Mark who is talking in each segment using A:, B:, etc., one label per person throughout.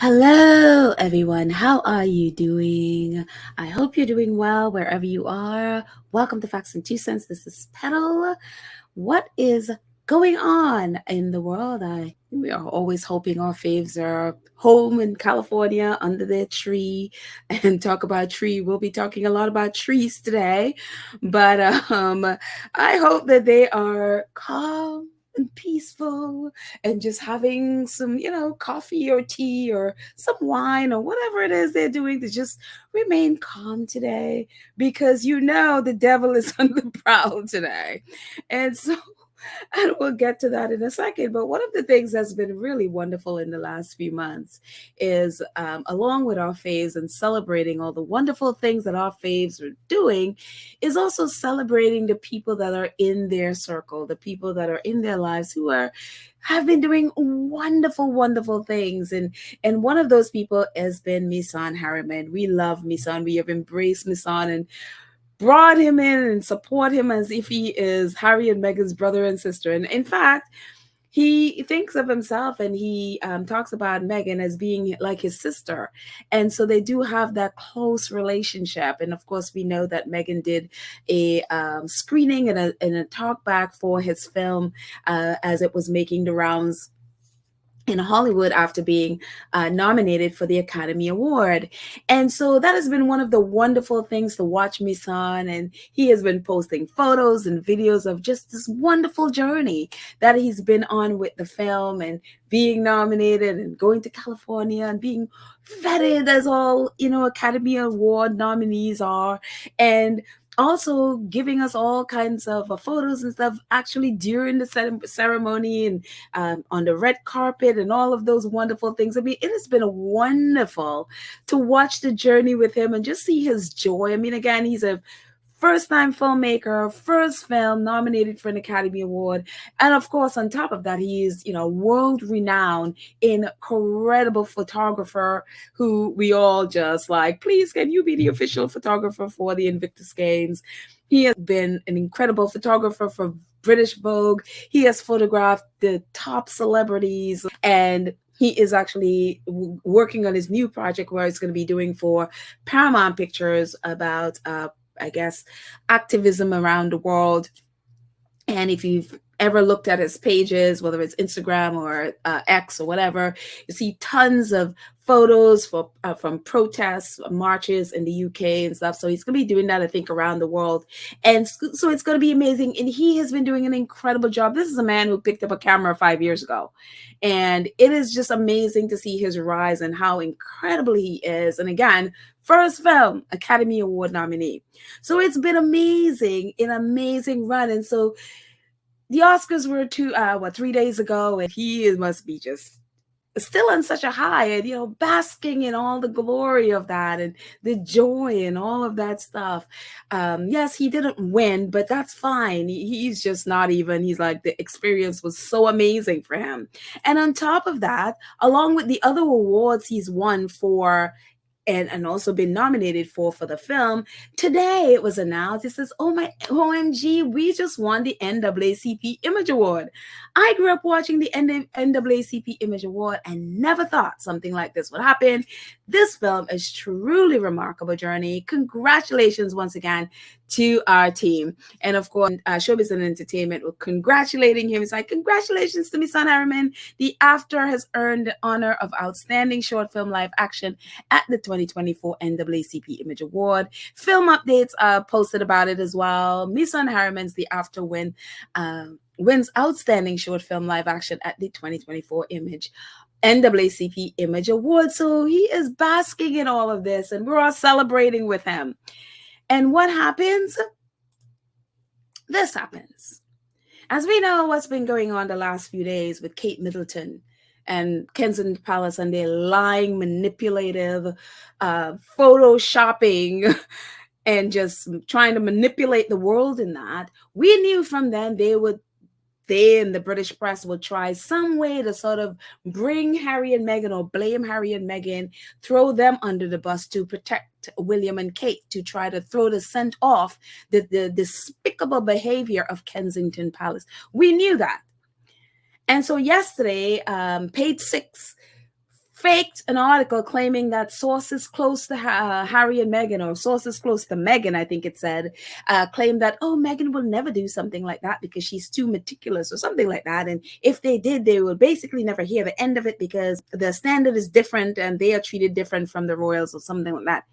A: Hello, everyone. How are you doing? I hope you're doing well wherever you are. Welcome to Facts and Two Cents. This is Petal. What is going on in the world? We are always hoping our faves are home in California under their tree and talk about tree. We'll be talking a lot about trees today, but I hope that they are calm and peaceful and just having some, coffee or tea or some wine or whatever it is they're doing to just remain calm today because the devil is on the prowl today. And so and we'll get to that in a second. But one of the things that's been really wonderful in the last few months is, along with our faves and celebrating all the wonderful things that our faves are doing, is also celebrating the people that are in their circle, the people that are in their lives who have been doing wonderful, wonderful things. And one of those people has been Meghan Harry. We love Meghan. We have embraced Meghan and brought him in and support him as if he is Harry and Meghan's brother and sister. And in fact, he thinks of himself and he talks about Meghan as being like his sister. And so they do have that close relationship. And of course, we know that Meghan did a screening and a talk back for his film as it was making the rounds in Hollywood after being nominated for the Academy Award. And so that has been one of the wonderful things to watch Meghan. And he has been posting photos and videos of just this wonderful journey that he's been on with the film and being nominated and going to California and being feted as all, Academy Award nominees are. And also giving us all kinds of photos and stuff actually during the ceremony and on the red carpet and all of those wonderful things. I mean, it has been wonderful to watch the journey with him and just see his joy. I mean, again, he's a first-time filmmaker, first film nominated for an Academy Award. And of course, on top of that, he is, world-renowned, incredible photographer who we all just like, please, can you be the official photographer for the Invictus Games? He has been an incredible photographer for British Vogue. He has photographed the top celebrities, and he is actually working on his new project where he's going to be doing for Paramount Pictures about activism around the world. And if you've ever looked at his pages, whether it's Instagram or X or whatever, you see tons of photos from protests, marches in the UK and stuff. So he's going to be doing that, I think, around the world. And so it's going to be amazing. And he has been doing an incredible job. This is a man who picked up a camera 5 years ago. And it is just amazing to see his rise and how incredible he is. And again, first film, Academy Award nominee. So it's been amazing, an amazing run. And so the Oscars were 3 days ago, and he must be just still on such a high and, basking in all the glory of that and the joy and all of that stuff. Yes, he didn't win, but that's fine. He's just not even, he's like, the experience was so amazing for him. And on top of that, along with the other awards he's won for and also been nominated for the film, today it was announced, it says, oh my OMG, we just won the NAACP Image Award. I grew up watching the NAACP Image Award and never thought something like this would happen. This film is truly remarkable journey. Congratulations once again to our team. And of course, Showbiz and Entertainment were congratulating him. It's like, congratulations to Meghan Harry. The actor has earned the honor of Outstanding Short Film Live Action at the 2024 NAACP Image Award. Film updates posted about it as well. Meghan Harry, the actor, wins Outstanding Short Film Live Action at the 2024 NAACP Image Award. So he is basking in all of this, and we're all celebrating with him. And what happens? This happens. As we know, what's been going on the last few days with Kate Middleton and Kensington Palace and their lying, manipulative, photoshopping and just trying to manipulate the world in that, we knew from then they and the British press would try some way to sort of bring Harry and Meghan or blame Harry and Meghan, throw them under the bus to protect William and Kate, to try to throw the scent off the despicable behavior of Kensington Palace. We knew that. And so yesterday, Page 6 faked an article claiming that sources close to Harry and Meghan, or sources close to Meghan, I think it said, claimed that, oh, Meghan will never do something like that because she's too meticulous or something like that. And if they did, they will basically never hear the end of it because the standard is different and they are treated different from the royals or something like that.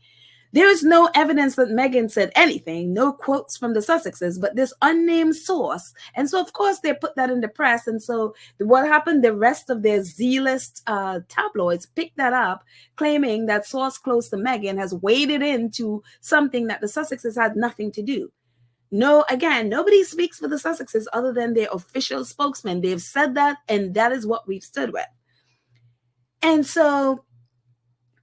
A: There is no evidence that Meghan said anything, no quotes from the Sussexes, but this unnamed source. And so, of course, they put that in the press. And so what happened, the rest of their zealous tabloids picked that up, claiming that source close to Meghan has waded into something that the Sussexes had nothing to do. No, again, nobody speaks for the Sussexes other than their official spokesman. They've said that, and that is what we've stood with. And so,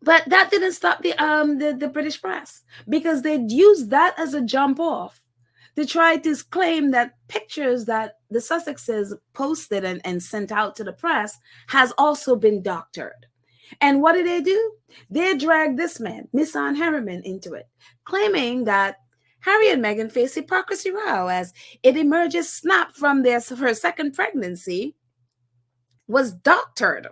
A: but that didn't stop the British press, because they'd used that as a jump off to try to claim that pictures that the Sussexes posted and sent out to the press has also been doctored. And what did they do? They dragged this man, Misan Harriman, into it, claiming that Harry and Meghan face hypocrisy row as it emerges snap from her second pregnancy was doctored.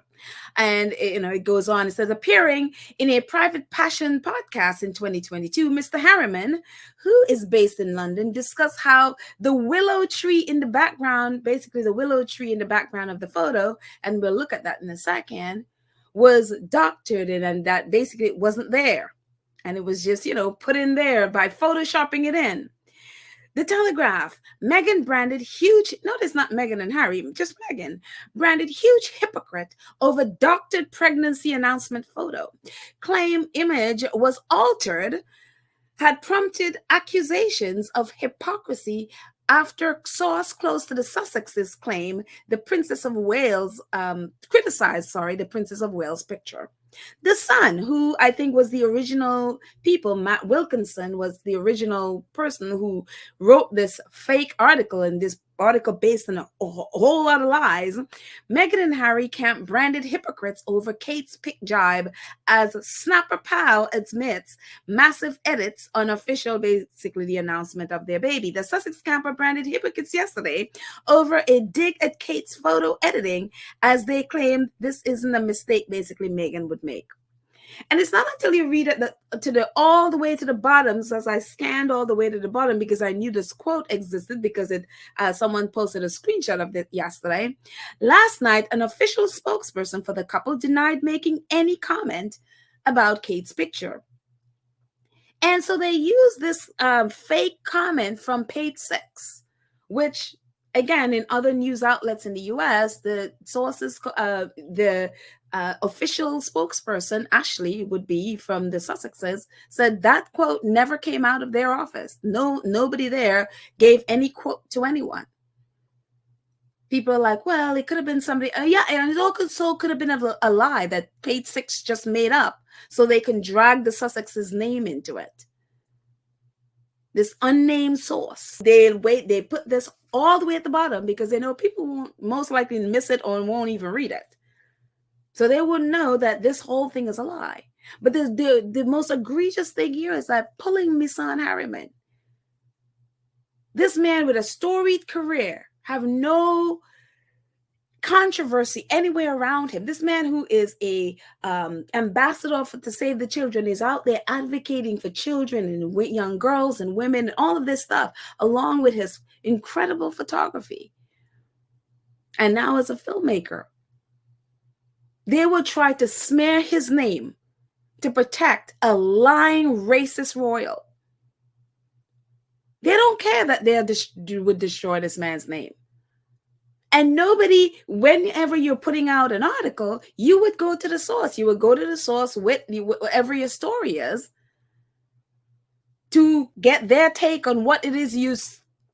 A: And it goes on. It says, appearing in a private passion podcast in 2022, Mr. Harriman, who is based in London, discussed how the willow tree in the background, basically the willow tree in the background of the photo, and we'll look at that in a second, was doctored, and that basically it wasn't there. And it was just, put in there by photoshopping it in. The Telegraph, Meghan branded huge, notice not Meghan and Harry, just Meghan, branded huge hypocrite over doctored pregnancy announcement photo. Claim image was altered, had prompted accusations of hypocrisy after source close to the Sussexes claim the Princess of Wales criticized the Princess of Wales picture. The Sun, who I think was the original Matt Wilkinson was the original person who wrote this fake article, and this article based on a whole lot of lies. Meghan and Harry camp branded hypocrites over Kate's pick jibe as Snapper Pal admits massive edits on official, basically the announcement of their baby. The Sussex camper branded hypocrites yesterday over a dig at Kate's photo editing, as they claimed this isn't a mistake basically Meghan would make. And it's not until you read it all the way to the bottom, so as I scanned all the way to the bottom because I knew this quote existed because someone posted a screenshot of it yesterday. Last night, an official spokesperson for the couple denied making any comment about Kate's picture. And so they used this fake comment from page 6, which, again, in other news outlets in the U.S., the sources, official spokesperson, Ashley would be from the Sussexes, said that quote never came out of their office. Nobody there gave any quote to anyone. People are like, well, it could have been somebody. Yeah, and it also could have been a lie that page 6 just made up so they can drag the Sussexes' name into it. This unnamed source. They put this all the way at the bottom because they know people won't most likely miss it or won't even read it. So they wouldn't know that this whole thing is a lie. But the most egregious thing here is that pulling Misan Harriman, this man with a storied career, have no controversy anywhere around him. This man who is a ambassador to Save the Children is out there advocating for children and young girls and women and all of this stuff, along with his incredible photography. And now as a filmmaker, they will try to smear his name to protect a lying racist royal. They don't care that they would destroy this man's name. And nobody, whenever you're putting out an article, you would go to the source. You would go to the source with whatever your story is to get their take on what it is you're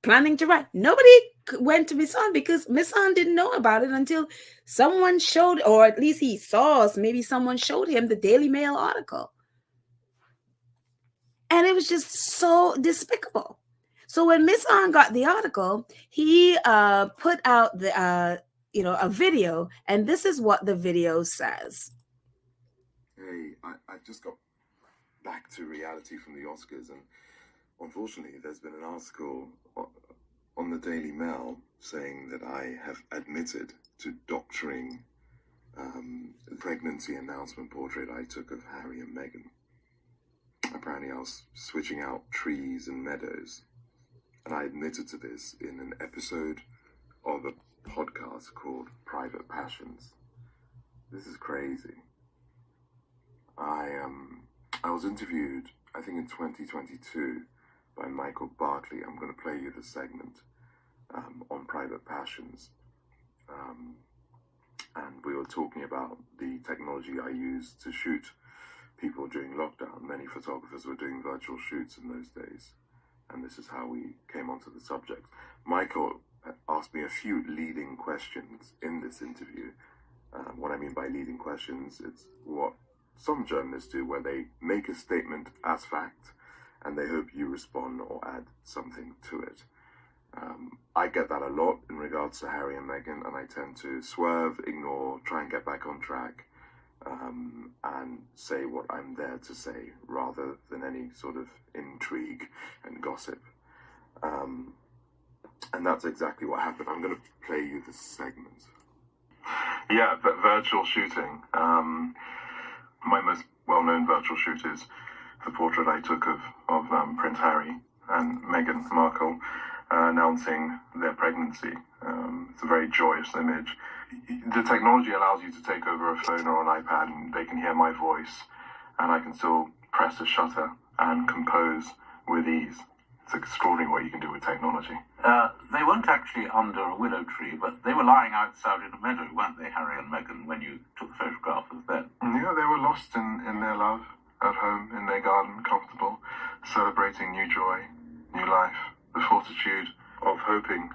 A: planning to write. Nobody went to Misan because Misan didn't know about it until someone showed, or at least he saw, maybe someone showed him the Daily Mail article. And it was just so despicable. So when Misan got the article, he put out a video, and this is what the video says.
B: Hey, I just got back to reality from the Oscars, and unfortunately there's been an article on the Daily Mail saying that I have admitted to doctoring pregnancy announcement portrait I took of Harry and Meghan. Apparently I was switching out trees and meadows, and I admitted to this in an episode of a podcast called Private Passions. This is crazy. I was interviewed, I think in 2022, by Michael Barkley. I'm going to play you the segment on Private Passions. And we were talking about the technology I used to shoot people during lockdown. Many photographers were doing virtual shoots in those days, and this is how we came onto the subject. Michael asked me a few leading questions in this interview. What I mean by leading questions, it's what some journalists do, where they make a statement as fact and they hope you respond or add something to it. I get that a lot in regards to Harry and Meghan, and I tend to swerve, ignore, try and get back on track, and say what I'm there to say rather than any sort of intrigue and gossip. And that's exactly what happened. I'm going to play you the segment. Yeah, but virtual shooting. My most well-known virtual shoot is the portrait I took of Prince Harry and Meghan Markle announcing their pregnancy. It's a very joyous image. The technology allows you to take over a phone or an iPad, and they can hear my voice, and I can still press a shutter and compose with ease. It's extraordinary what you can do with technology.
C: They weren't actually under a willow tree, but they were lying outside in a meadow, weren't they, Harry and Meghan, when you took the photograph of them?
B: Yeah, they were lost in their love, at home, in their garden, comfortable, celebrating new joy, new life, the fortitude of hoping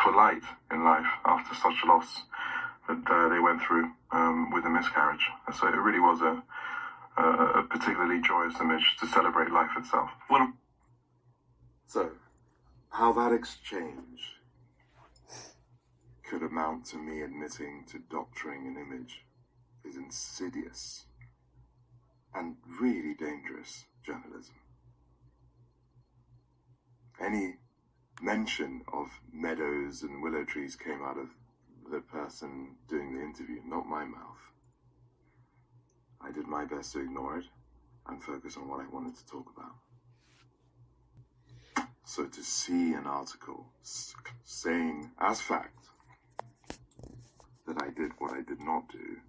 B: for light in life after such loss that they went through with a miscarriage. So it really was a particularly joyous image to celebrate life itself. Well, so, how that exchange could amount to me admitting to doctoring an image is insidious and really dangerous journalism. Any mention of meadows and willow trees came out of the person doing the interview, not my mouth. I did my best to ignore it and focus on what I wanted to talk about. So to see an article saying as fact that I did what I did not do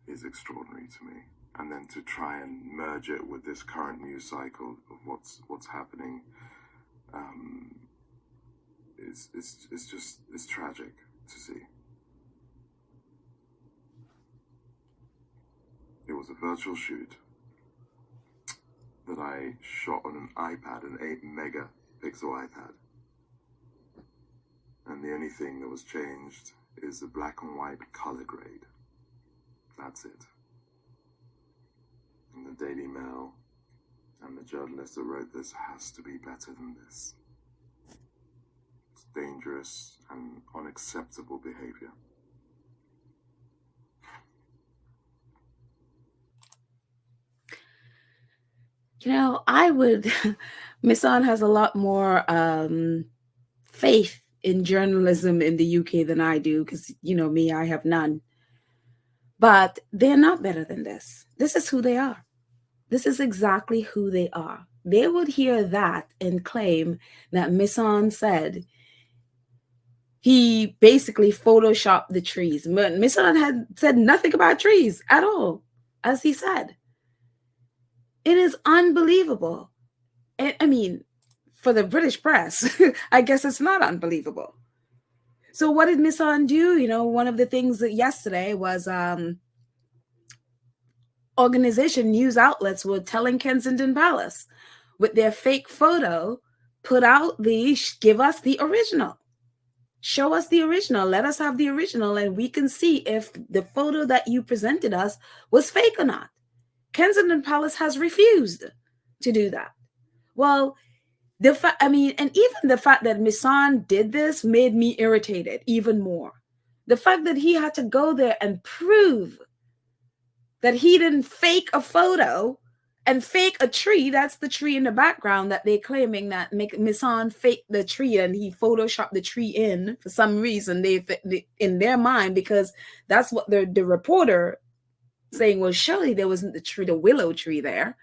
B: is extraordinary to me. And then to try and merge it with this current news cycle of what's happening, it's tragic to see. It was a virtual shoot that I shot on an iPad, an 8-megapixel iPad. And the only thing that was changed is the black and white color grade. That's it. And the Daily Mail and the journalist that wrote this has to be better than this. It's dangerous and unacceptable behavior.
A: You know, Miss Anne has a lot more faith in journalism in the UK than I do, because, you know, me, I have none. But they're not better than this. This is who they are. This is exactly who they are. They would hear that and claim that Miss Anne said he basically photoshopped the trees. But Miss Anne had said nothing about trees at all, as he said. It is unbelievable. I mean, for the British press, I guess it's not unbelievable. So what did Miss Anne do? You know, one of the things that yesterday was organization news outlets were telling Kensington Palace with their fake photo, put out give us the original. Show us the original. Let us have the original, and we can see if the photo that you presented us was fake or not. Kensington Palace has refused to do that. Well, and even the fact that Miss Anne did this made me irritated even more. The fact that he had to go there and prove that he didn't fake a photo and fake a tree. That's the tree in the background that they're claiming that Misan faked the tree and he photoshopped the tree in for some reason. They in their mind, because that's what the reporter saying, well, surely there wasn't the willow tree there.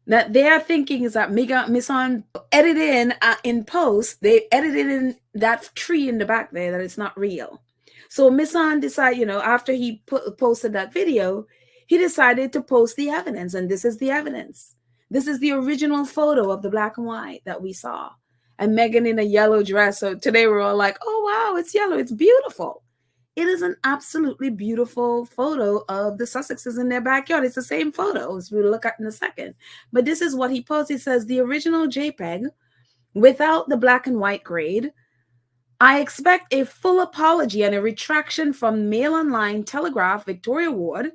A: That their thinking is that Misan edited in post, they edited in that tree in the back there, that it's not real. So Misan decided, after he posted that video, he decided to post the evidence. And this is the evidence. This is the original photo of the black and white that we saw. And Meghan in a yellow dress. So today we're all like, oh, wow, it's yellow. It's beautiful. It is an absolutely beautiful photo of the Sussexes in their backyard. It's the same photo as we'll look at in a second. But this is what he posted. He says, the original JPEG without the black and white grade. I expect a full apology and a retraction from Mail Online, Telegraph, Victoria Ward.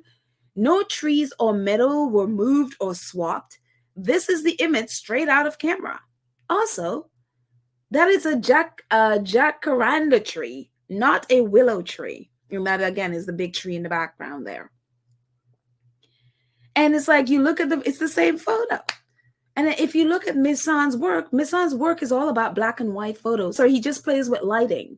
A: No trees or meadow were moved or swapped. This is the image straight out of camera. Also, that is a jacaranda tree, not a willow tree. And that, again, is the big tree in the background there. And it's like, you look at it's the same photo. And if you look at Misan's work is all about black and white photos. So he just plays with lighting.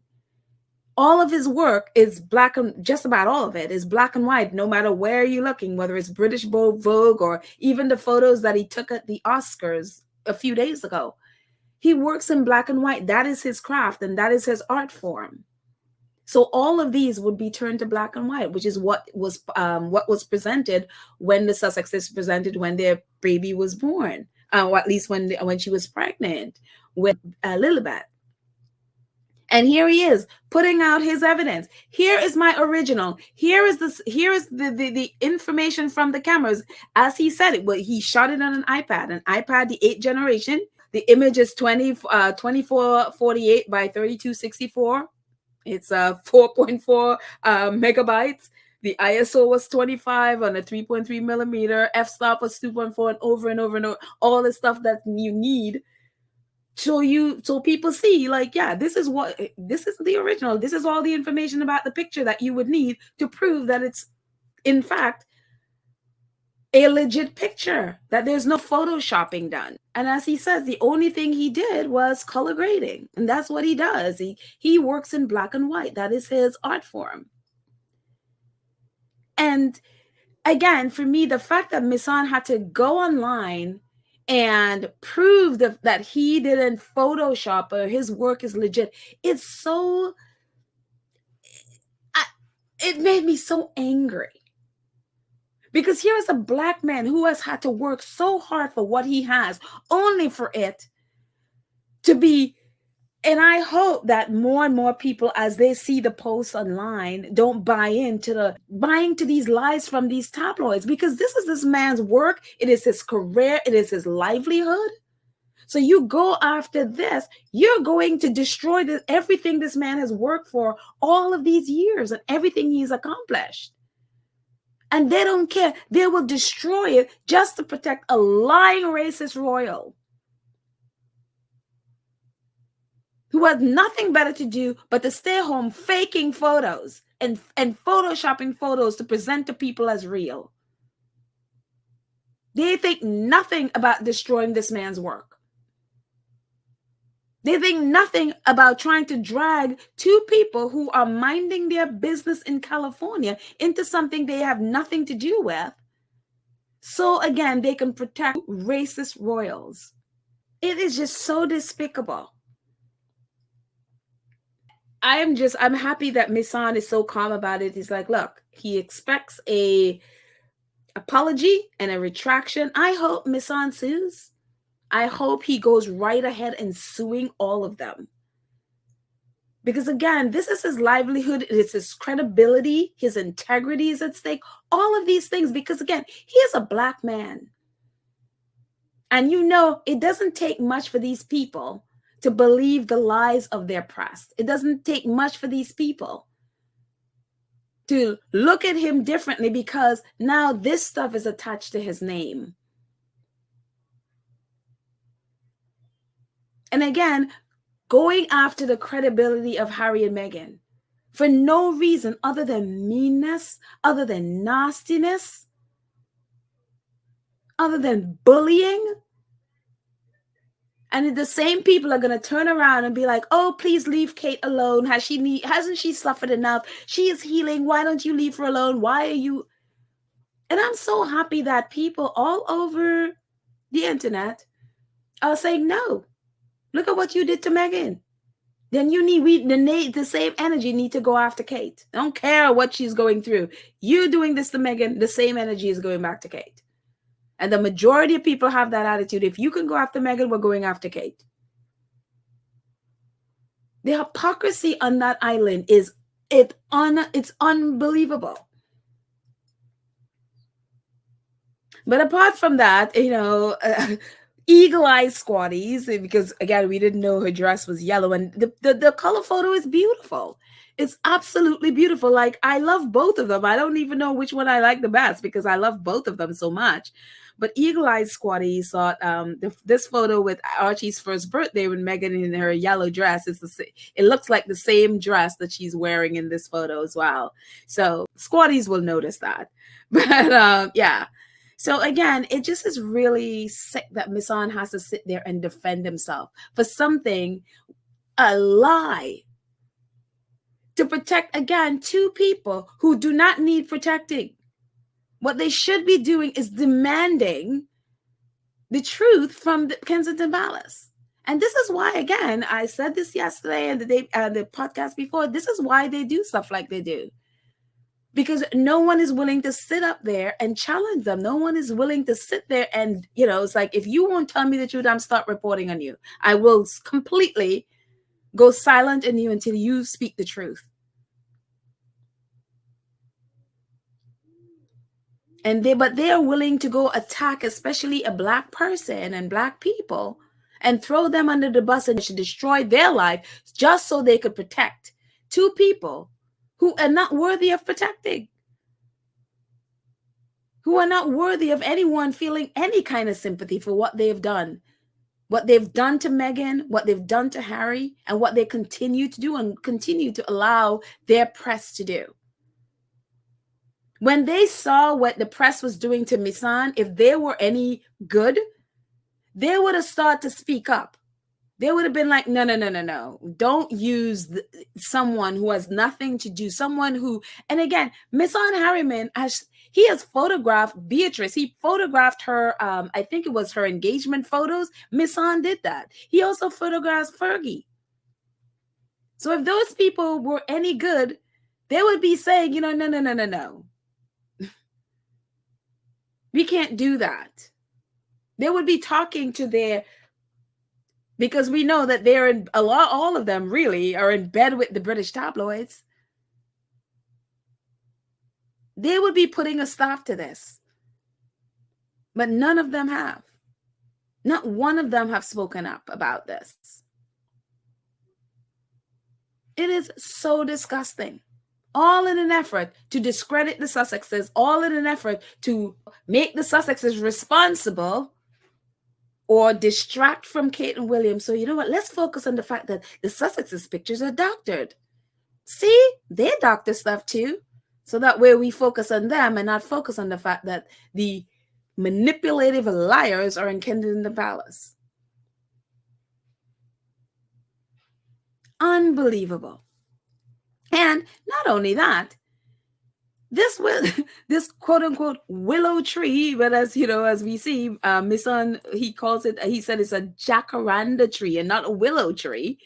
A: All of his work is black, and just about all of it is black and white, no matter where you're looking, whether it's British Vogue or even the photos that he took at the Oscars a few days ago. He works in black and white. That is his craft, and that is his art form. So all of these would be turned to black and white, which is what was presented when the Sussexes presented when their baby was born, or at least when she was pregnant with Lilibet. And here he is putting out his evidence. Here is my original. Here is the information from the cameras. As he said it, he shot it on an iPad, the 8th generation. The image is 2448 by 3264. It's 4.4 megabytes. The ISO was 25 on a 3.3 millimeter. F-stop was 2.4, and over and over and over. All the stuff that you need. So people see, like, yeah, this is the original. This is all the information about the picture that you would need to prove that it's, in fact, a legit picture, that there's no photoshopping done. And as he says, the only thing he did was color grading. And that's what he does. He works in black and white. That is his art form. And again, for me, the fact that Misan had to go online and prove that he didn't Photoshop or his work is legit, it made me so angry. Because here is a black man who has had to work so hard for what he has, only for it to be. And I hope that more and more people, as they see the posts online, don't buy into these lies from these tabloids, because this is this man's work. It is his career. It is his livelihood. So you go after this, you're going to destroy everything this man has worked for all of these years and everything he's accomplished. And they don't care. They will destroy it just to protect a lying racist royal who has nothing better to do but to stay home faking photos and photoshopping photos to present to people as real. They think nothing about destroying this man's work. They think nothing about trying to drag two people who are minding their business in California into something they have nothing to do with. So again, they can protect racist royals. It is just so despicable. I'm happy that Misan is so calm about it. He's like, look, he expects a apology and a retraction. I hope Misan sues. I hope he goes right ahead and suing all of them. Because again, this is his livelihood. It's his credibility. His integrity is at stake. All of these things. Because again, he is a black man. And it doesn't take much for these people to believe the lies of their press. It doesn't take much for these people to look at him differently because now this stuff is attached to his name. And again, going after the credibility of Harry and Meghan for no reason other than meanness, other than nastiness. other than bullying. And the same people are going to turn around and be like, oh, please leave Kate alone. Hasn't she suffered enough? She is healing. Why don't you leave her alone? Why are you? And I'm so happy that people all over the internet are saying, no, look at what you did to Meghan. Then the same energy need to go after Kate. I don't care what she's going through. You doing this to Meghan, the same energy is going back to Kate. And the majority of people have that attitude. If you can go after Meghan, we're going after Kate. The hypocrisy on that island it's unbelievable. But apart from that, eagle-eyed squatties, because again, we didn't know her dress was yellow, and the color photo is beautiful. It's absolutely beautiful. Like, I love both of them. I don't even know which one I like the best because I love both of them so much. But eagle-eyed squatties thought this photo with Archie's first birthday when Meghan in her yellow dress it looks like the same dress that she's wearing in this photo as well. So squatties will notice that. But yeah. So again, it just is really sick that Misan has to sit there and defend himself for something, a lie, to protect, again, two people who do not need protecting. What they should be doing is demanding the truth from the Kensington Palace. And this is why, again, I said this yesterday and the podcast before, this is why they do stuff like they do. Because no one is willing to sit up there and challenge them. No one is willing to sit there and, it's like, if you won't tell me the truth, I'm start reporting on you. I will completely go silent on you until you speak the truth. But they are willing to go attack, especially a Black person and Black people, and throw them under the bus and destroy their life just so they could protect two people who are not worthy of protecting, who are not worthy of anyone feeling any kind of sympathy for what they've done. What they've done to Meghan, what they've done to Harry, and what they continue to do and continue to allow their press to do. When they saw what the press was doing to Misan, if they were any good, they would have started to speak up. They would have been like, no. Don't use someone who has nothing to do. Someone who, and again, Misan Harriman, he has photographed Beatrice. He photographed her, I think it was her engagement photos. Misan did that. He also photographed Fergie. So if those people were any good, they would be saying, no. We can't do that. They would be talking to because we know that they're in all of them really are in bed with the British tabloids. They would be putting a stop to this. But none of them have. Not one of them have spoken up about this. It is so disgusting. All in an effort to discredit the Sussexes, all in an effort to make the Sussexes responsible or distract from Kate and William. So you know what? Let's focus on the fact that the Sussexes' pictures are doctored. See, they doctor stuff too. So that way we focus on them and not focus on the fact that the manipulative liars are in Kensington Palace. Unbelievable. And not only that, this quote-unquote willow tree, but as we see, Misan, he said it's a jacaranda tree and not a willow tree.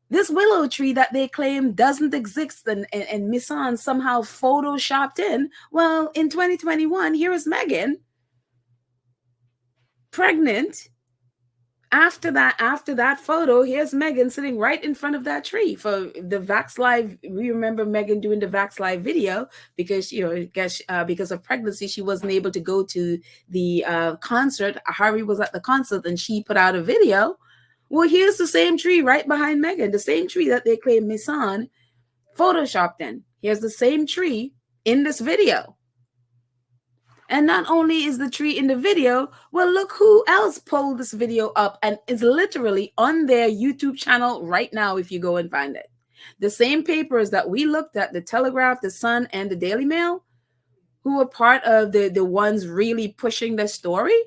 A: This willow tree that they claim doesn't exist and Misan somehow photoshopped in. Well, in 2021, here is Meghan pregnant. After that photo, here's Meghan sitting right in front of that tree for the Vax Live. We remember Meghan doing the Vax Live video because, because of pregnancy, she wasn't able to go to the concert. Harry was at the concert and she put out a video. Well, here's the same tree right behind Meghan, the same tree that they claim Misan photoshopped in. Here's the same tree in this video. And not only is the tree in the video, well, look who else pulled this video up and is literally on their YouTube channel right now if you go and find it. The same papers that we looked at, the Telegraph, the Sun, and the Daily Mail, who were part of the ones really pushing the story,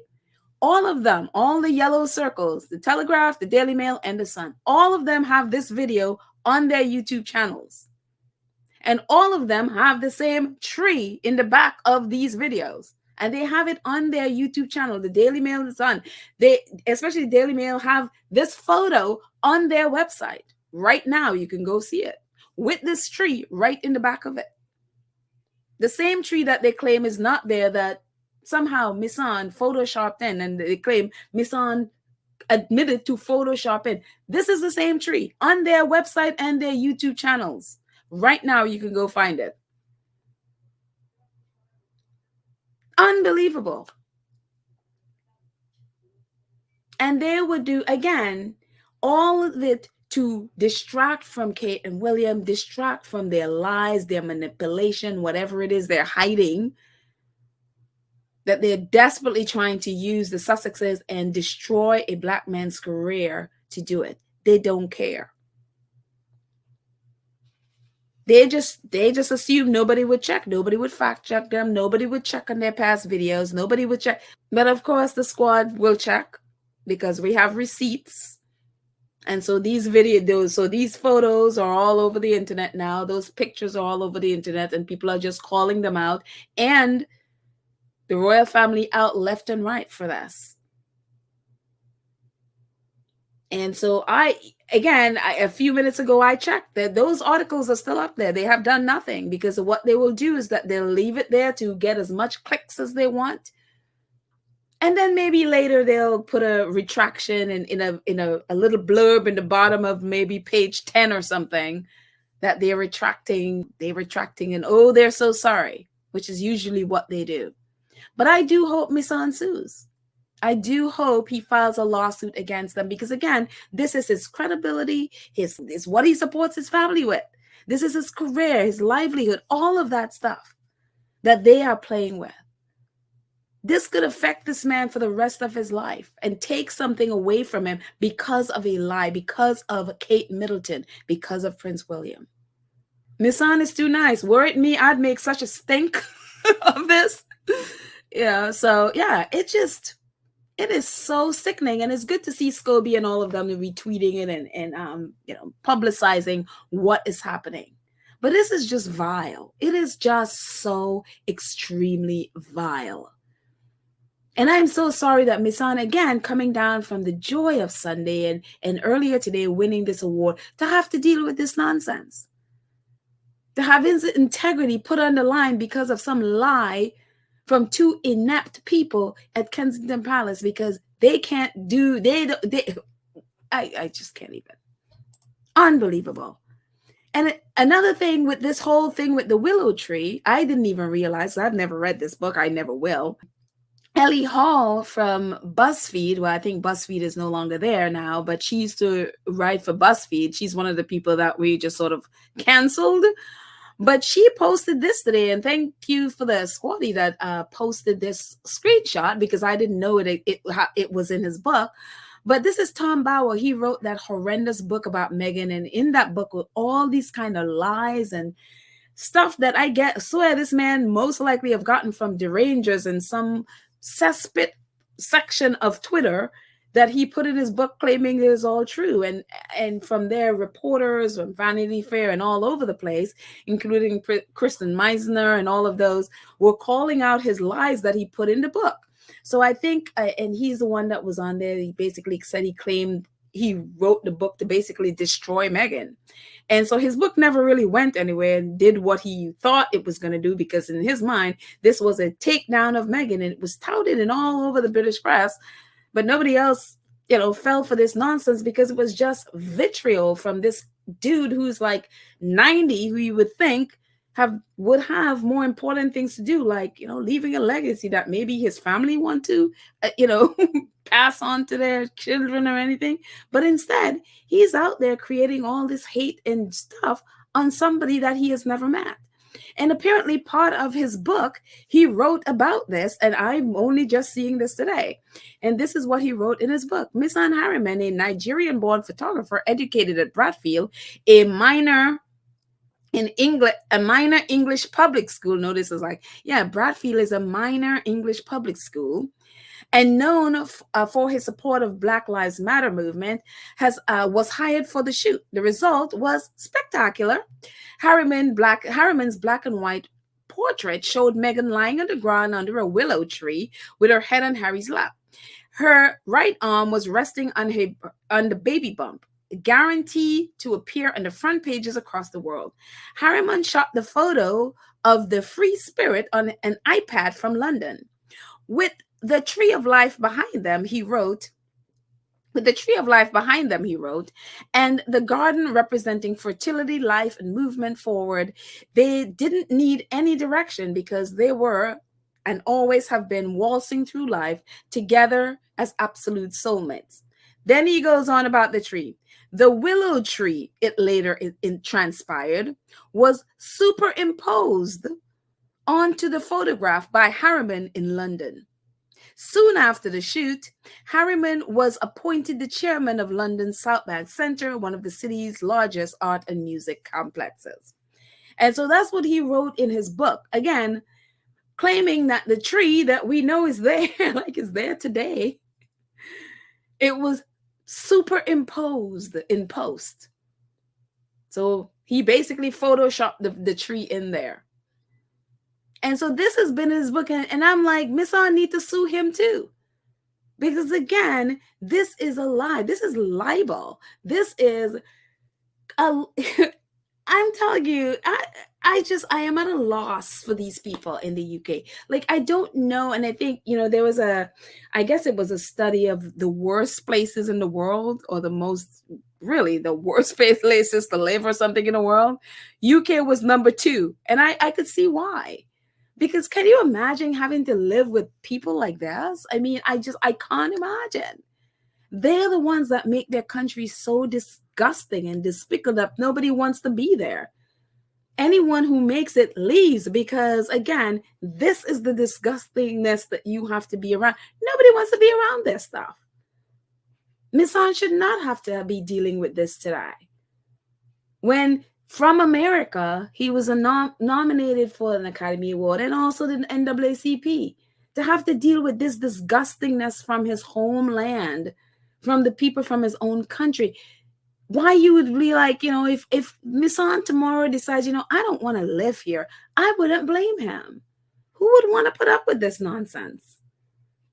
A: all of them, all the yellow circles, the Telegraph, the Daily Mail, and the Sun, all of them have this video on their YouTube channels. And all of them have the same tree in the back of these videos. And they have it on their YouTube channel, the Daily Mail and the Sun. They, especially the Daily Mail, have this photo on their website. Right now, you can go see it with this tree right in the back of it. The same tree that they claim is not there, that somehow Misan photoshopped in, and they claim Misan admitted to Photoshop in. This is the same tree on their website and their YouTube channels. Right now, you can go find it. Unbelievable. And they would do, again, all of it to distract from Kate and William, distract from their lies, their manipulation, whatever it is they're hiding, that they're desperately trying to use the Sussexes and destroy a Black man's career to do it. They don't care. They just assume nobody would check. Nobody would fact check them. Nobody would check on their past videos. Nobody would check. But of course, the squad will check because we have receipts. And so these these photos are all over the internet now. Those pictures are all over the internet, and people are just calling them out. And the royal family out left and right for this. And so a few minutes ago, I checked that those articles are still up there. They have done nothing, because what they will do is that they'll leave it there to get as much clicks as they want. And then maybe later they'll put a retraction in a little blurb in the bottom of maybe page 10 or something, that they're retracting and, oh, they're so sorry, which is usually what they do. But I do hope Misan sues. I do hope he files a lawsuit against them, because again, this is his credibility, is what he supports his family with. This is his career, his livelihood, all of that stuff that they are playing with. This could affect this man for the rest of his life and take something away from him because of a lie, because of Kate Middleton, because of Prince William. Misan is too nice. Were it me, I'd make such a stink of this. Yeah, so yeah, it is so sickening, and it's good to see Scobie and all of them retweeting it and publicizing what is happening. But this is just vile. It is just so extremely vile. And I'm so sorry that Misan, again, coming down from the joy of Sunday and earlier today winning this award, to have to deal with this nonsense. To have his integrity put on the line because of some lie from two inept people at Kensington Palace, because they can't do, I just can't even. Unbelievable. And another thing with this whole thing with the Willow Tree, I didn't even realize, I've never read this book, I never will. Ellie Hall from BuzzFeed, well, I think BuzzFeed is no longer there now, but she used to write for BuzzFeed. She's one of the people that we just sort of canceled. But she posted this today, and thank you for the squaddy that posted this screenshot, because I didn't know it was in his book. But this is Tom Bauer. He wrote that horrendous book about Meghan, and in that book with all these kind of lies and stuff that I swear this man most likely have gotten from derangers and some cesspit section of Twitter that he put in his book, claiming it is all true. And from there, reporters from Vanity Fair and all over the place, including Kristen Meisner and all of those, were calling out his lies that he put in the book. So I think, and he's the one that was on there, he basically said he claimed he wrote the book to basically destroy Meghan. And so his book never really went anywhere and did what he thought it was going to do, because in his mind, this was a takedown of Meghan, and it was touted and all over the British press. But nobody else, fell for this nonsense, because it was just vitriol from this dude who's like 90, who you would think would have more important things to do, like, leaving a legacy that maybe his family want to, pass on to their children or anything. But instead, he's out there creating all this hate and stuff on somebody that he has never met. And apparently part of his book, he wrote about this, and I'm only just seeing this today. And this is what he wrote in his book. Misan Harriman, a Nigerian-born photographer educated at Bradfield, a minor in English, a minor English public school. Notice is like, yeah, Bradfield is a minor English public school, and known for his support of Black Lives Matter movement, was hired for the shoot. The result was spectacular. Harriman's black and white portrait showed Meghan lying on the ground under a willow tree with her head on Harry's lap. Her right arm was resting on the baby bump, guaranteed to appear on the front pages across the world. Harriman shot the photo of the free spirit on an iPad from London. With the tree of life behind them, he wrote, and the garden representing fertility, life, and movement forward. They didn't need any direction because they were and always have been waltzing through life together as absolute soulmates. Then he goes on about the tree. The willow tree, it later transpired, was superimposed onto the photograph by Harriman in London. Soon after the shoot, Harriman was appointed the chairman of London's South Bank Centre, one of the city's largest art and music complexes. And so that's what he wrote in his book. Again, claiming that the tree that we know is there, like is there today, it was superimposed in post. So he basically photoshopped the tree in there. And so this has been his book. And I'm like, Miss On need to sue him too. Because again, this is a lie. This is libel. This is I'm telling you, I am at a loss for these people in the UK. Like, I don't know. And I think, there was I guess it was a study of the worst places in the world, or the worst places to live or something in the world. UK was number 2. And I could see why. Because can you imagine having to live with people like this? I mean, I can't imagine. They're the ones that make their country so disgusting and despicable that nobody wants to be there. Anyone who makes it leaves because, again, this is the disgustingness that you have to be around. Nobody wants to be around this stuff. Miss On should not have to be dealing with this today. When from America, he was nominated for an Academy Award and also the NAACP. To have to deal with this disgustingness from his homeland, from the people from his own country. Why you would be like, if Miss On tomorrow decides, I don't want to live here, I wouldn't blame him. Who would want to put up with this nonsense?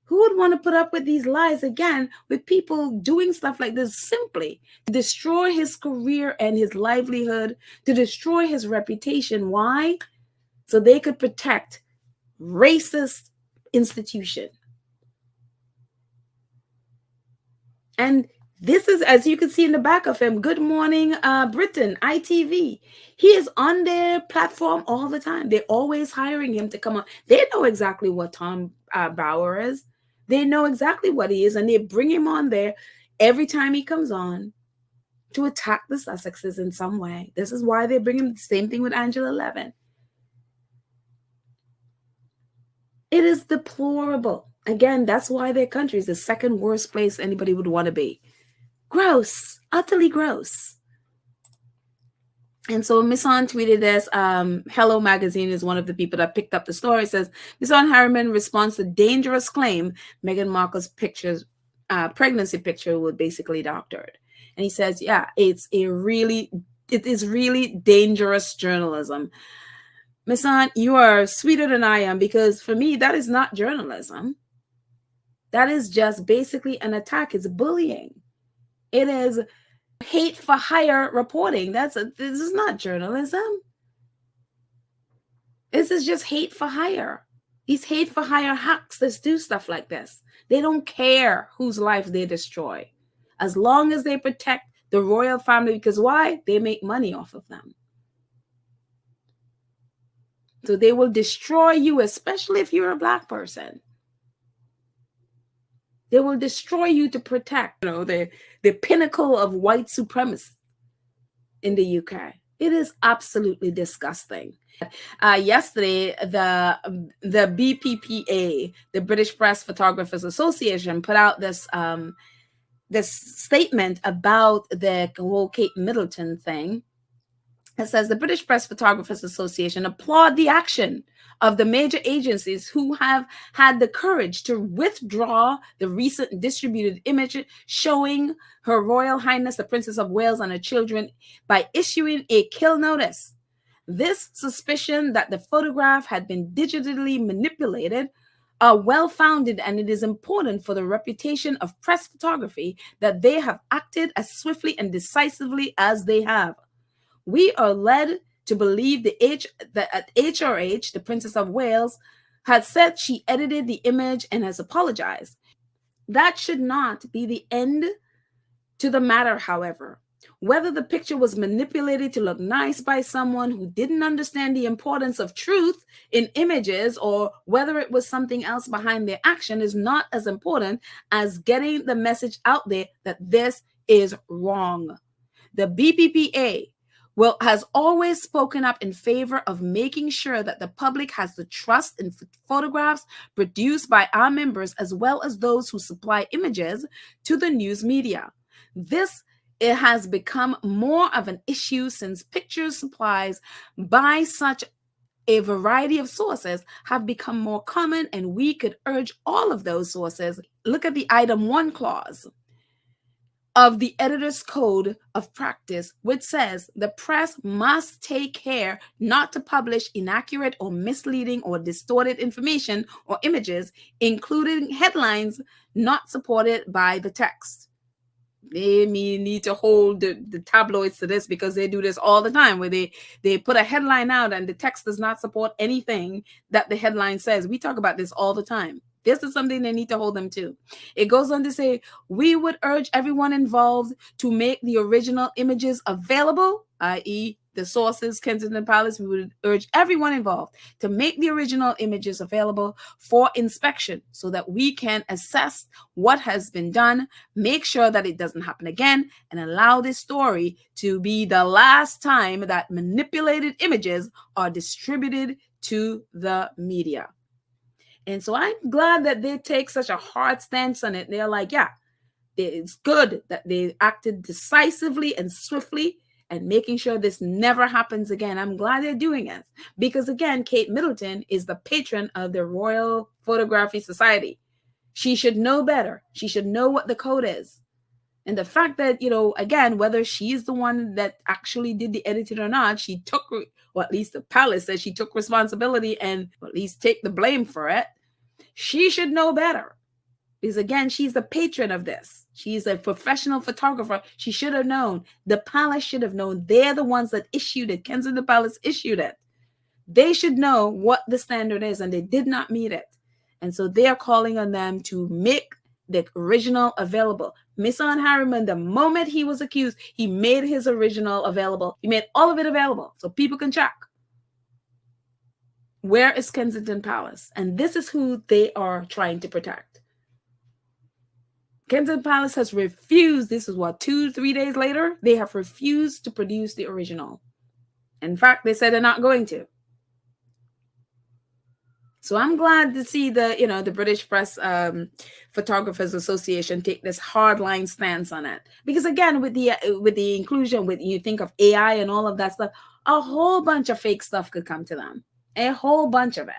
A: Who would want to put up with these lies again, with people doing stuff like this simply to destroy his career and his livelihood, to destroy his reputation? Why? So they could protect racist institution. And this is, as you can see in the back of him, Good Morning Britain, ITV. He is on their platform all the time. They're always hiring him to come on. They know exactly what Tom Bauer is. They know exactly what he is, and they bring him on there every time he comes on to attack the Sussexes in some way. This is why they bring him. The same thing with Angela Levin. It is deplorable. Again, that's why their country is the second worst place anybody would want to be. Gross, utterly gross. And so Miss On tweeted this. Hello Magazine is one of the people that picked up the story. It says, Miss On Harriman responds to dangerous claim Meghan Markle's pregnancy picture was basically doctored. And he says, yeah, it is really dangerous journalism. Miss On, you are sweeter than I am, because for me, that is not journalism. That is just basically an attack. It's bullying. It is hate for hire reporting. This is not journalism. This is just hate for hire. These hate for hire hacks that do stuff like this. They don't care whose life they destroy, as long as they protect the royal family. Because why? They make money off of them. So they will destroy you, especially if you're a Black person. They will destroy you to protect, the pinnacle of white supremacy in the UK. It is absolutely disgusting. Yesterday, the BPPA, the British Press Photographers Association, put out this statement about the whole Kate Middleton thing. It says the British Press Photographers Association applaud the action of the major agencies who have had the courage to withdraw the recent distributed image showing Her Royal Highness the Princess of Wales and her children by issuing a kill notice. This suspicion that the photograph had been digitally manipulated are well-founded, and it is important for the reputation of press photography that they have acted as swiftly and decisively as they have. We are led to believe that HRH, the Princess of Wales, had said she edited the image and has apologized. That should not be the end to the matter, however. Whether the picture was manipulated to look nice by someone who didn't understand the importance of truth in images, or whether it was something else behind their action, is not as important as getting the message out there that this is wrong. The BPPA has always spoken up in favor of making sure that the public has the trust in photographs produced by our members, as well as those who supply images to the news media. It has become more of an issue since pictures supplies by such a variety of sources have become more common, and we could urge all of those sources. Look at the item 1 clause of the editor's code of practice, which says the press must take care not to publish inaccurate or misleading or distorted information or images, including headlines not supported by the text. They need to hold the tabloids to this, because they do this all the time, where they put a headline out and the text does not support anything that the headline says. We talk about this all the time. This is something they need to hold them to. It goes on to say, we would urge everyone involved to make the original images available, i.e. the sources, Kensington Palace. We would urge everyone involved to make the original images available for inspection so that we can assess what has been done, make sure that it doesn't happen again, and allow this story to be the last time that manipulated images are distributed to the media. And so I'm glad that they take such a hard stance on it. They're like, yeah, it's good that they acted decisively and swiftly and making sure this never happens again. I'm glad they're doing it because, again, Kate Middleton is the patron of the Royal Photography Society. She should know better. She should know what the code is. And the fact that, again, whether she's the one that actually did the editing or not, she took, or at least the palace says she took responsibility and at least take the blame for it. She should know better. Because, again, she's the patron of this. She's a professional photographer. She should have known. The palace should have known. They're the ones that issued it. Kensington Palace issued it. They should know what the standard is, and they did not meet it. And so they are calling on them to make the original available. Mr. Harriman, the moment he was accused, he made his original available. He made all of it available so people can check. Where is Kensington Palace? And this is who they are trying to protect. Kensington Palace has refused. This is what, 2-3 days later? They have refused to produce the original. In fact, they said they're not going to. So I'm glad to see the British Press Photographers Association take this hardline stance on it. Because, again, with the inclusion, with you think of AI and all of that stuff, a whole bunch of fake stuff could come to them. A whole bunch of it.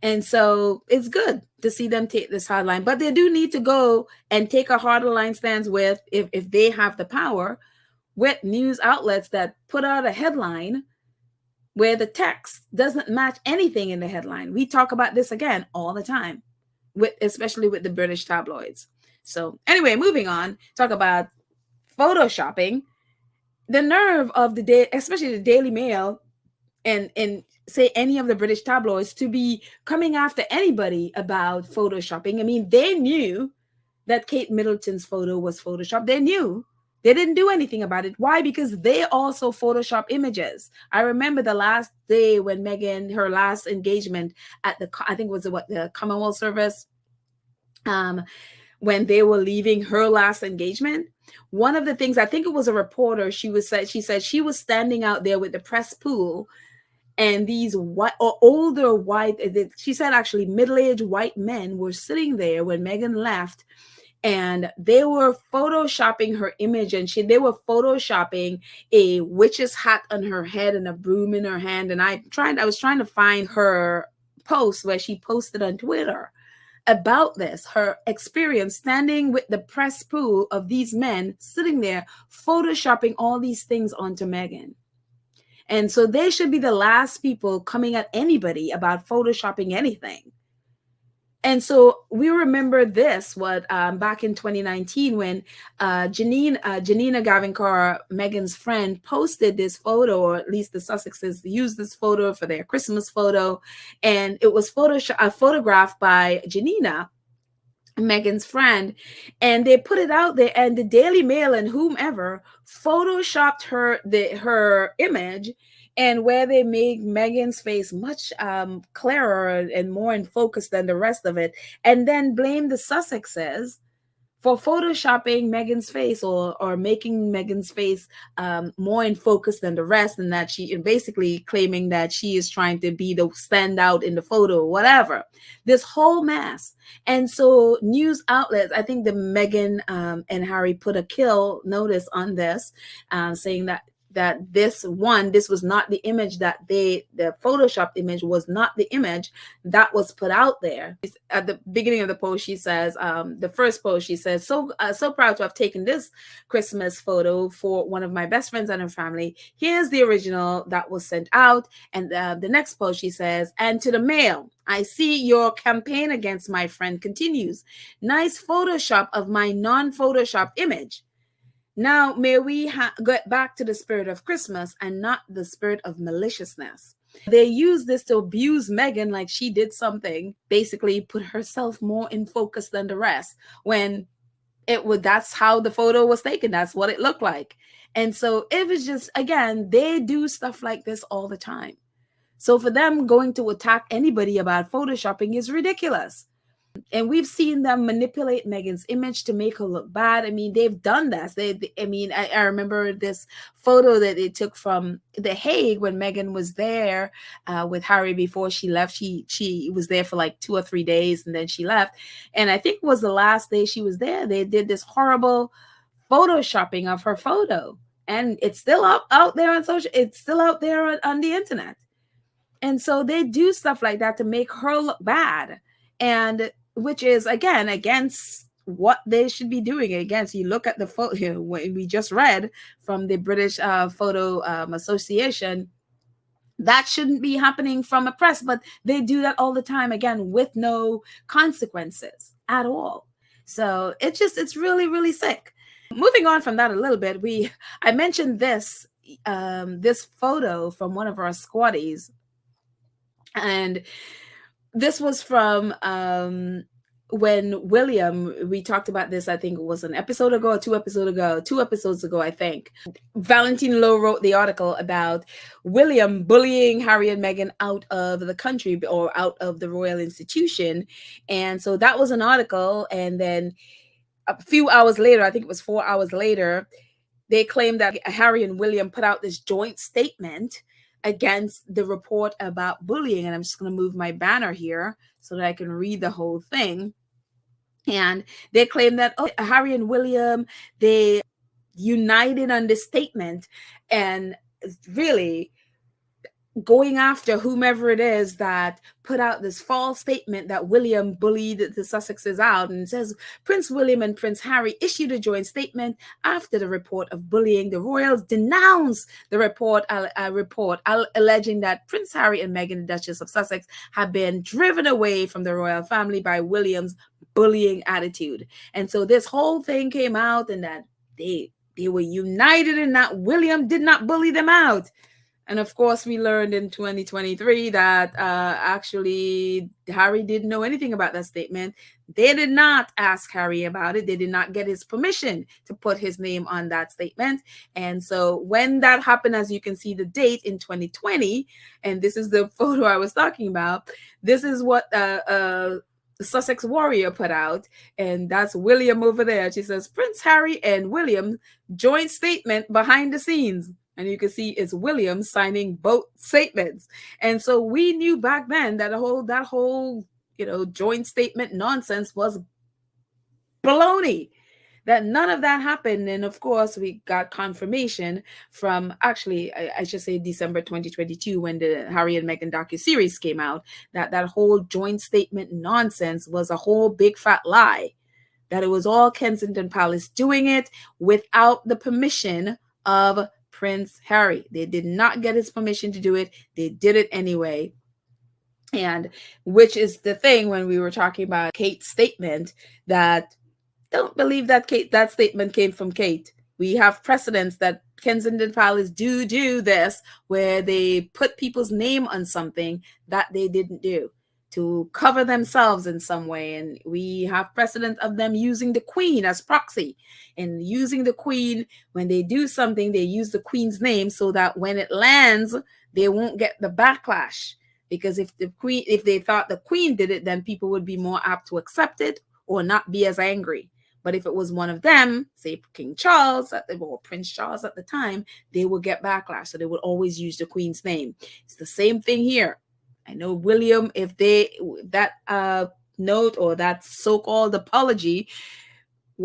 A: And so it's good to see them take this hard line. But they do need to go and take a harder line stance with, if they have the power, with news outlets that put out a headline where the text doesn't match anything in the headline. We talk about this again all the time, especially with the British tabloids. So anyway, moving on, talk about photoshopping. The nerve of the day, especially the Daily Mail, and say any of the British tabloids to be coming after anybody about photoshopping. I mean, they knew that Kate Middleton's photo was photoshopped. They knew. They didn't do anything about it. Why? Because they also Photoshop images. I remember the last day when Meghan, her last engagement at I think it was the Commonwealth Service, when they were leaving her last engagement. One of the things, I think it was a reporter, she said she was standing out there with the press pool, and these older white, she said actually middle-aged white men were sitting there when Meghan left, and they were photoshopping her image, and they were photoshopping a witch's hat on her head and a broom in her hand. And I was trying to find her post where she posted on Twitter about this, her experience standing with the press pool of these men sitting there photoshopping all these things onto Meghan. And so they should be the last people coming at anybody about photoshopping anything. And so we remember this, back in 2019 when Janina Gavankar, Meghan's friend, posted this photo, or at least the Sussexes used this photo for their Christmas photo. And it was photographed by Janina, Meghan's friend, and they put it out there, and the Daily Mail and whomever photoshopped her image, and where they made Meghan's face much clearer and more in focus than the rest of it, and then blamed the Sussexes for photoshopping Meghan's face, or making Meghan's face more in focus than the rest, and that she basically claiming that she is trying to be the standout in the photo, whatever. This whole mess. And so news outlets, I think the Meghan and Harry put a kill notice on this, saying that this was not the image that the photoshopped image was not the image that was put out there. At the beginning of the post, she says, the first post, she says, so proud to have taken this Christmas photo for one of my best friends and her family. Here's the original that was sent out. And the next post, she says, and to the Mail, I see your campaign against my friend continues. Nice Photoshop of my non-Photoshop image. Now, may we get back to the spirit of Christmas and not the spirit of maliciousness. They use this to abuse Meghan like she did something, basically put herself more in focus than the rest, when that's how the photo was taken. That's what it looked like. And so it was just, again, they do stuff like this all the time. So for them going to attack anybody about photoshopping is ridiculous. And we've seen them manipulate Meghan's image to make her look bad. I mean, they've done this. I remember this photo that they took from The Hague when Meghan was there with Harry before she left. She was there for like 2 or 3 days, and then she left. And I think it was the last day she was there. They did this horrible photoshopping of her photo, and it's still out there on social. It's still out there on the internet. And so they do stuff like that to make her look bad, and which is, again, against what they should be doing. Against, you look at the photo we just read from the British Photo Association, that shouldn't be happening from a press, but they do that all the time, again, with no consequences at all. So it's really, really sick. Moving on from that a little bit, I mentioned this photo from one of our squatties, and this was from when William, we talked about this, I think it was an episode ago or 2 episodes ago, I think. Valentine Lowe wrote the article about William bullying Harry and Meghan out of the country, or out of the royal institution. And so that was an article. And then a few hours later, I think it was 4 hours later, they claimed that Harry and William put out this joint statement against the report about bullying. And I'm just going to move my banner here so that I can read the whole thing. And they claim that Harry and William, they united on this statement, and really going after whomever it is that put out this false statement that William bullied the Sussexes out. And it says, Prince William and Prince Harry issued a joint statement after the report of bullying. The royals denounced the report, alleging that Prince Harry and Meghan, the Duchess of Sussex, have been driven away from the royal family by William's bullying attitude. And so this whole thing came out, and that they were united in that William did not bully them out. And of course, we learned in 2023 that actually Harry didn't know anything about that statement. They did not ask Harry about it. They did not get his permission to put his name on that statement. And so when that happened, as you can see the date in 2020, and this is the photo I was talking about, this is what the Sussex Warrior put out. And that's William over there. She says, Prince Harry and William joint statement behind the scenes. And you can see it's William signing both statements. And so we knew back then that whole joint statement nonsense was baloney. That none of that happened. And of course, we got confirmation from, actually, I should say December 2022, when the Harry and Meghan docuseries came out, that that whole joint statement nonsense was a whole big fat lie. That it was all Kensington Palace doing it without the permission of Prince Harry. They did not get his permission to do it. They did it anyway. And which is the thing when we were talking about Kate's statement, that don't believe that that statement came from Kate. We have precedents that Kensington Palace do this, where they put people's name on something that they didn't do to cover themselves in some way. And we have precedent of them using the Queen as proxy, and using the Queen when they do something, they use the Queen's name so that when it lands, they won't get the backlash. Because if they thought the Queen did it, then people would be more apt to accept it or not be as angry. But if it was one of them, say King Charles or Prince Charles at the time, they would get backlash. So they would always use the Queen's name. It's the same thing here. I know William, if that note or that so-called apology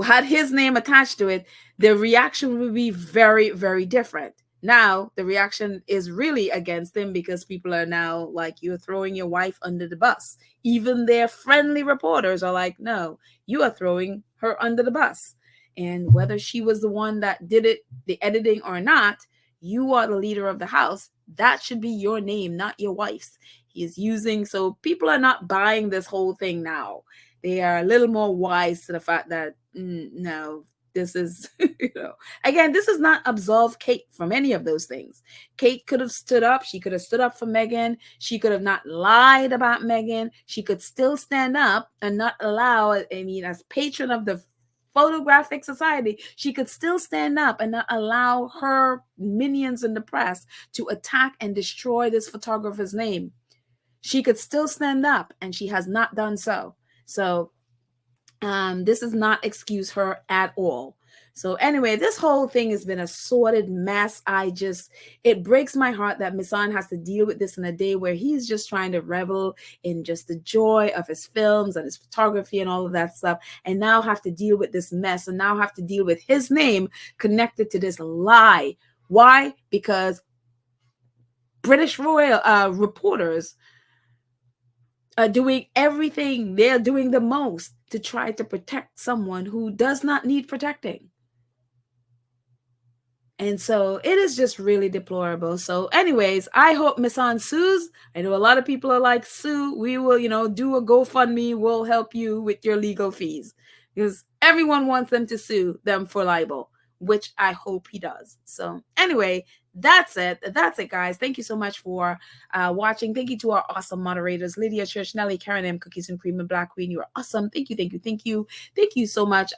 A: had his name attached to it, the reaction would be very, very different. Now, the reaction is really against him because people are now like, you're throwing your wife under the bus. Even their friendly reporters are like, no, you are throwing her under the bus. And whether she was the one that did it, the editing or not, you are the leader of the house. That should be your name, not your wife's. He is using, so people are not buying this whole thing now. They are a little more wise to the fact that, no, this is, again, this does not absolve Kate from any of those things. Kate could have stood up. She could have stood up for Meghan. She could have not lied about Meghan. She could still stand up and not allow, as patron of the Photographic Society, she could still stand up and not allow her minions in the press to attack and destroy this photographer's name. She could still stand up, and she has not done so. So this does not excuse her at all. So anyway, this whole thing has been a sordid mess. It breaks my heart that Misan has to deal with this in a day where he's just trying to revel in just the joy of his films and his photography and all of that stuff, and now have to deal with this mess, and now have to deal with his name connected to this lie. Why? Because British royal reporters are doing everything. They're doing the most to try to protect someone who does not need protecting. And so it is just really deplorable. So anyways, I hope Misan sues. I know a lot of people are like, sue. We will, do a GoFundMe. We'll help you with your legal fees. Because everyone wants them to sue them for libel, which I hope he does. So anyway, that's it. That's it, guys. Thank you so much for watching. Thank you to our awesome moderators, Lydia, Church, Nelly, Karen M, Cookies and Cream, and Black Queen. You are awesome. Thank you, thank you, thank you. Thank you so much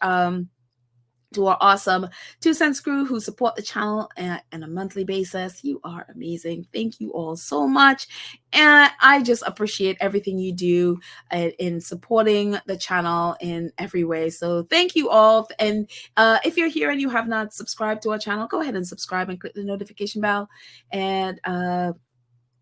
A: to our awesome 2 Cents crew who support the channel on a monthly basis. You are amazing. Thank you all so much. And I just appreciate everything you do in supporting the channel in every way. So thank you all. And if you're here and you have not subscribed to our channel, go ahead and subscribe and click the notification bell. And, so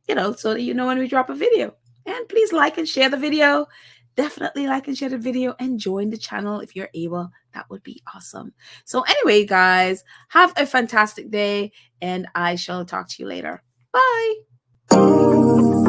A: that you know when we drop a video. And please like and share the video. Definitely like and share the video and join the channel if you're able. That would be awesome. So anyway, guys, have a fantastic day, and I shall talk to you later. Bye.